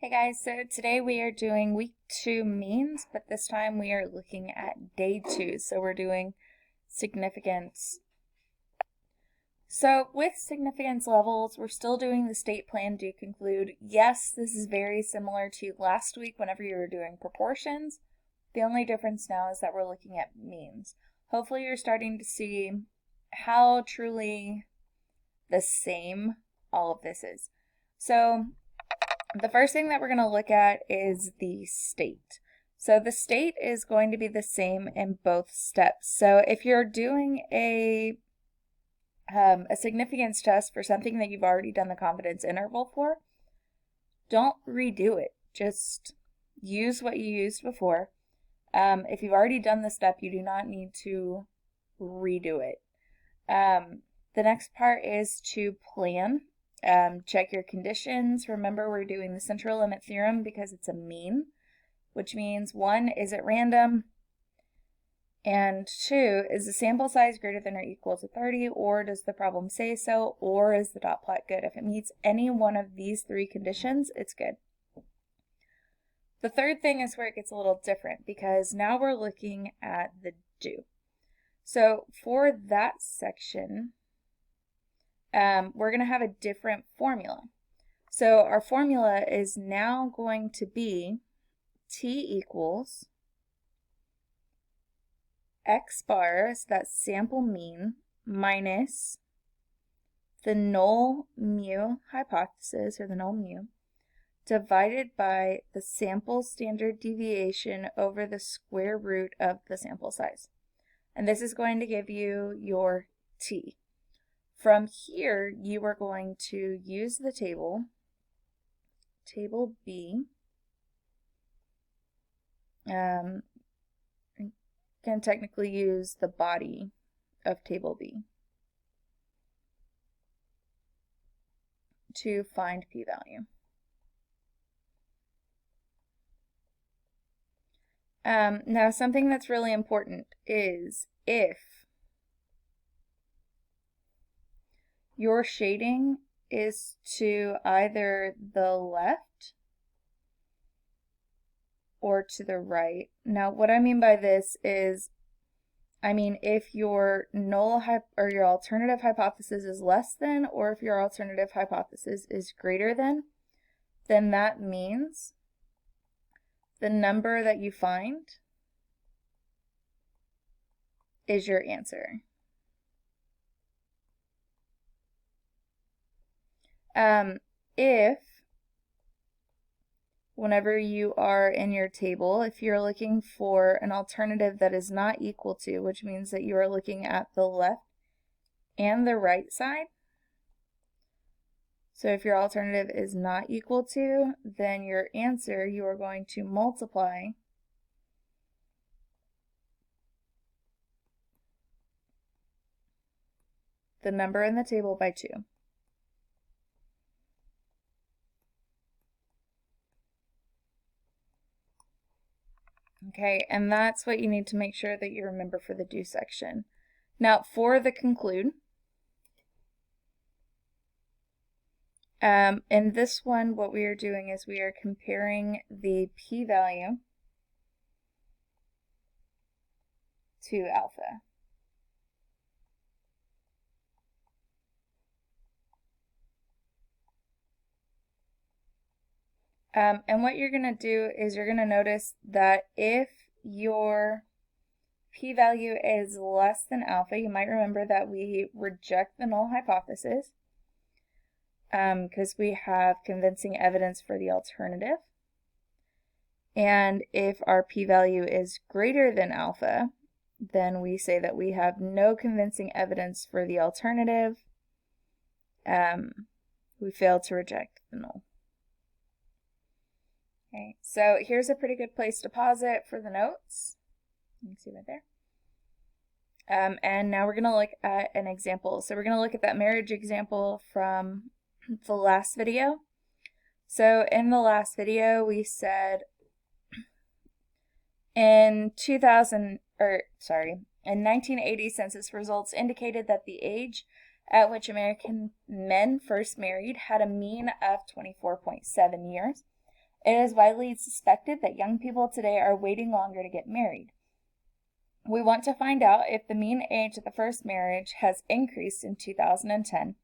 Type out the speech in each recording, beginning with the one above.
Hey guys, so today we are doing week 2 means, but this time we are looking at day 2. So we're doing significance. So with significance levels, we're still doing the state plan do conclude. Yes, this is very similar to last week whenever you were doing proportions. The only difference now is that we're looking at means. Hopefully you're starting to see how truly the same all of this is. So the first thing that we're going to look at is the state. So the state is going to be the same in both steps. So if you're doing a significance test for something that you've already done the confidence interval for, don't redo it. Just use what you used before. If you've already done the step, you do not need to redo it. The next part is to plan. Check your conditions. Remember, we're doing the central limit theorem because it's a mean, which means 1, is it random? And 2, is the sample size greater than or equal to 30, or does the problem say so, or is the dot plot good? If it meets any one of these 3 conditions, it's good. The third thing is where it gets a little different because now we're looking at the do. So for that section, we're going to have a different formula. So our formula is now going to be t equals x bar, so that's sample mean, minus the null mu hypothesis, or the null mu, divided by the sample standard deviation over the square root of the sample size. And this is going to give you your t. From here, you are going to use the table B. You can technically use the body of table B to find p-value. Now, something that's really important is if your shading is to either the left or to the right. Now, what I mean by this is, if your null or your alternative hypothesis is less than, or if your alternative hypothesis is greater than, then that means the number that you find is your answer. If whenever you are in your table, if you're looking for an alternative that is not equal to, which means that you are looking at the left and the right side. So if your alternative is not equal to, then your answer, you are going to multiply the number in the table by 2. Okay, and that's what you need to make sure that you remember for the do section. Now, for the conclude, in this one, what we are doing is we are comparing the p-value to alpha. And what you're going to do is you're going to notice that if your p-value is less than alpha, you might remember that we reject the null hypothesis because we have convincing evidence for the alternative. And if our p-value is greater than alpha, then we say that we have no convincing evidence for the alternative. We fail to reject the null. Okay, so here's a pretty good place to pause it for the notes. You can see right there. And now we're going to look at an example. So we're going to look at that marriage example from the last video. So in the last video, we said in 1980 census results indicated that the age at which American men first married had a mean of 24.7 years. It is widely suspected that young people today are waiting longer to get married. We want to find out if the mean age of the first marriage has increased in 2010.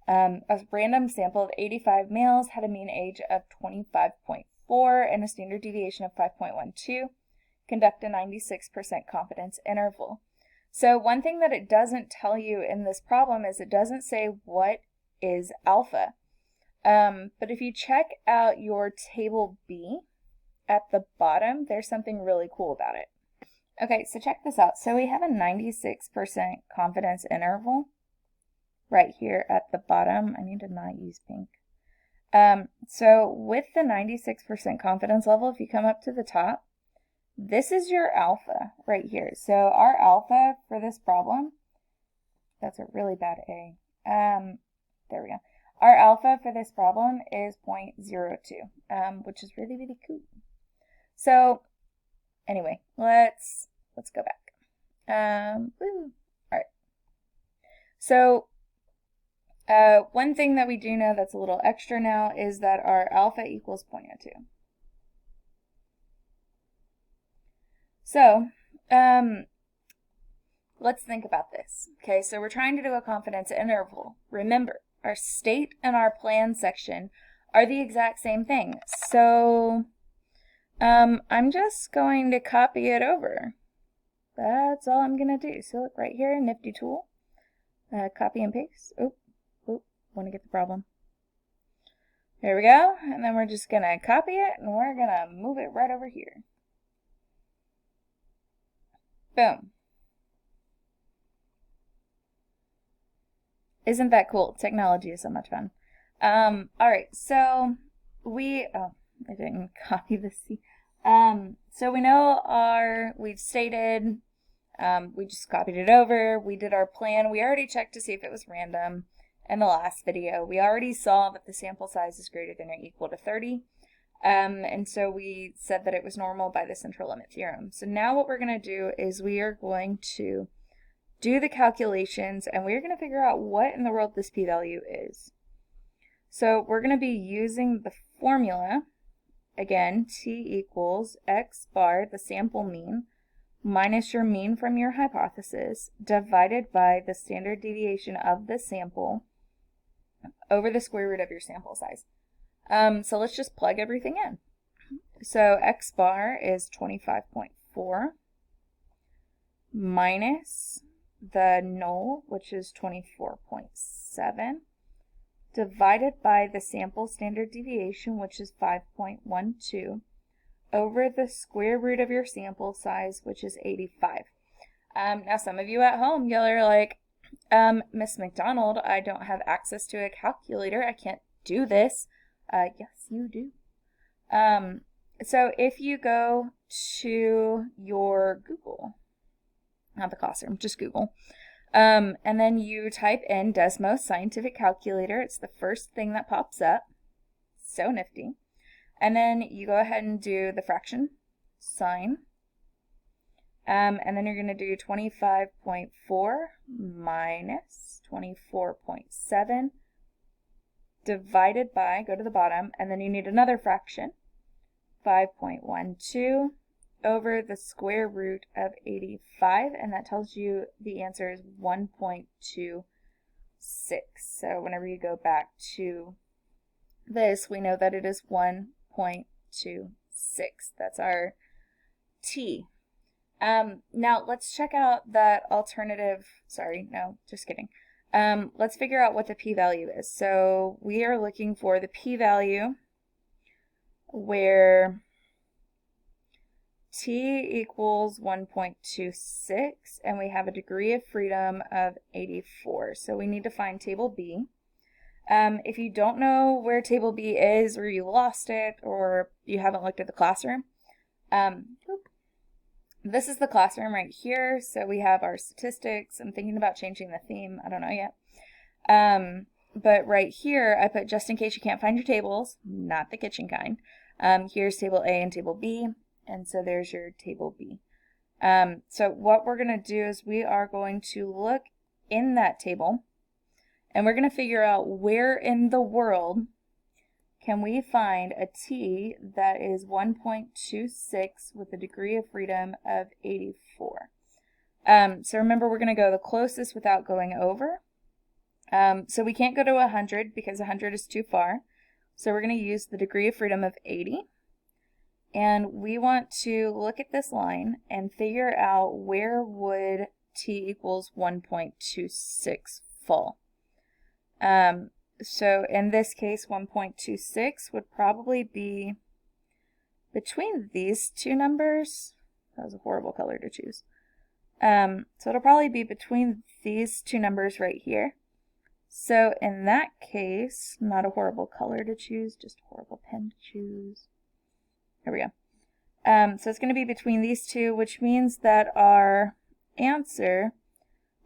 A random sample of 85 males had a mean age of 25.4 and a standard deviation of 5.12. Conduct a 96% confidence interval. So one thing that it doesn't tell you in this problem is it doesn't say what is alpha. But if you check out your table B at the bottom, there's something really cool about it. Okay, so check this out. So we have a 96% confidence interval right here at the bottom. I need to not use pink. So with the 96% confidence level, if you come up to the top, this is your alpha right here. So our alpha for this problem, that's a really bad A. There we go. Our alpha for this problem is 0.02, which is really, really cool. So anyway, let's go back. All right. So one thing that we do know that's a little extra now is that our alpha equals 0.02. So let's think about this. Okay, so we're trying to do a confidence interval. Remember, our state and our plan section are the exact same thing. So I'm just going to copy it over. That's all I'm going to do. So look right here, nifty tool. Copy and paste. Oop, want to get the problem. There we go. And then we're just going to copy it and we're going to move it right over here. Boom. Isn't that cool? Technology is so much fun. All right, so I didn't copy the C. So we know we've stated, we just copied it over. We did our plan. We already checked to see if it was random in the last video. We already saw that the sample size is greater than or equal to 30. And so we said that it was normal by the central limit theorem. So now what we're going to do is we are going to do the calculations and we're going to figure out what in the world this p-value is. So we're going to be using the formula, again, t equals x bar, the sample mean, minus your mean from your hypothesis, divided by the standard deviation of the sample over the square root of your sample size. So let's just plug everything in. So x bar is 25.4 minus the null, which is 24.7, divided by the sample standard deviation, which is 5.12, over the square root of your sample size, which is 85. Now some of you at home, y'all are like, Miss McDonald, I don't have access to a calculator. I can't do this. Yes, you do. So if you go to your Google, not the classroom, just Google, and then you type in Desmos Scientific Calculator, it's the first thing that pops up. So nifty. And then you go ahead and do the fraction sign. And then you're going to do 25.4 minus 24.7 divided by, go to the bottom, and then you need another fraction, 5.12 over the square root of 85, and that tells you the answer is 1.26. So whenever you go back to this, we know that it is 1.26. That's our t. Now let's check out that alternative, sorry, no, just kidding. Let's figure out what the p-value is. So we are looking for the p-value where t equals 1.26 and we have a degree of freedom of 84. So we need to find table B. If you don't know where table B is, or you lost it, or you haven't looked at the classroom, this is the classroom right here. So we have our statistics. I'm thinking about changing the theme. I don't know yet. But right here, I put just in case you can't find your tables, not the kitchen kind. Here's table A and table B. And so there's your table B. So what we're going to do is we are going to look in that table and we're going to figure out where in the world can we find a t that is 1.26 with a degree of freedom of 84? So remember, we're going to go the closest without going over. So we can't go to 100 because 100 is too far. So we're going to use the degree of freedom of 80. And we want to look at this line and figure out where would t equals 1.26 fall. So in this case, 1.26 would probably be between these two numbers. That was a horrible color to choose. So it'll probably be between these two numbers right here. So in that case, not a horrible color to choose, just a horrible pen to choose. There we go. So it's going to be between these two, which means that our answer,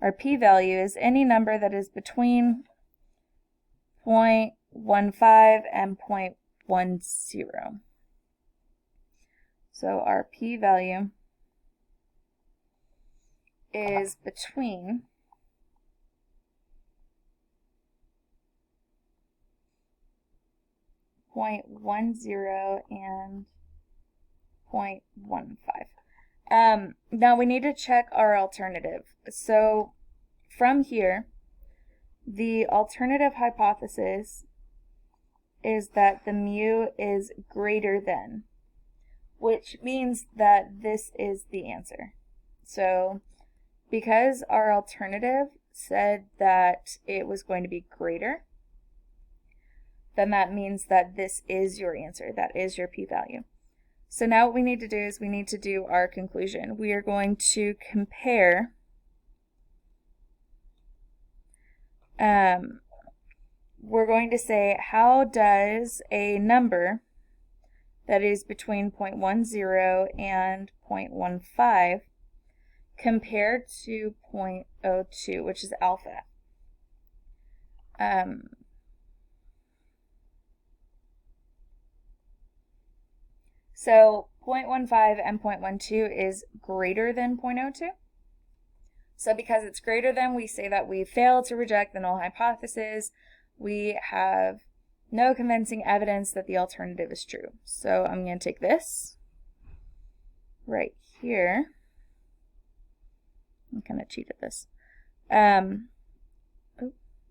our p-value, is any number that is between 0.15 and 0.10. So our p-value is between 0.10 and 0.15. Now we need to check our alternative. So from here, the alternative hypothesis is that the mu is greater than, which means that this is the answer. So because our alternative said that it was going to be greater, then that means that this is your answer. That is your p-value. So now what we need to do is we need to do our conclusion. We are going to compare we're going to say, how does a number that is between 0.10 and 0.15 compare to 0.02, which is alpha? So 0.15 and 0.12 is greater than 0.02. So because it's greater than, we say that we fail to reject the null hypothesis. We have no convincing evidence that the alternative is true. So I'm going to take this right here. I kind of cheated this. Oh,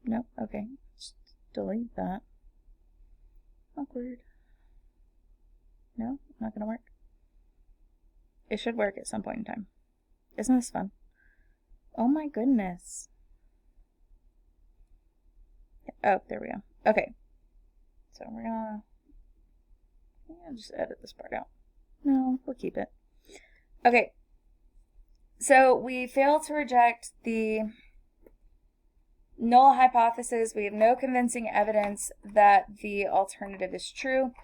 no, okay. Just delete that. Awkward. No, not going to work. It should work at some point in time. Isn't this fun? Oh my goodness. Oh, there we go. Okay. So we're gonna just edit this part out. No, we'll keep it. Okay. So we fail to reject the null hypothesis. We have no convincing evidence that the alternative is true.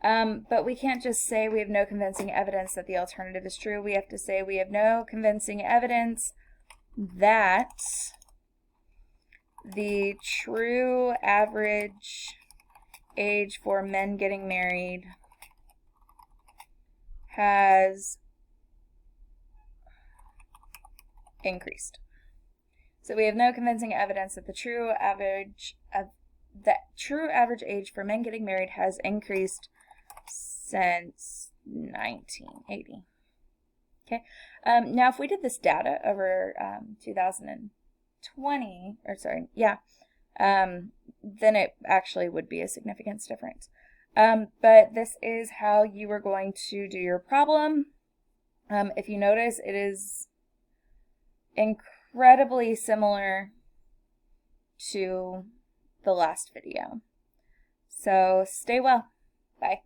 But we can't just say we have no convincing evidence that the alternative is true. We have to say we have no convincing evidence that the true average age for men getting married has increased. So we have no convincing evidence that the true average age for men getting married has increased since 1980. Okay. Now, if we did this data over 2020, then it actually would be a significance difference. But this is how you are going to do your problem. If you notice, it is incredibly similar to the last video. So stay well. Bye.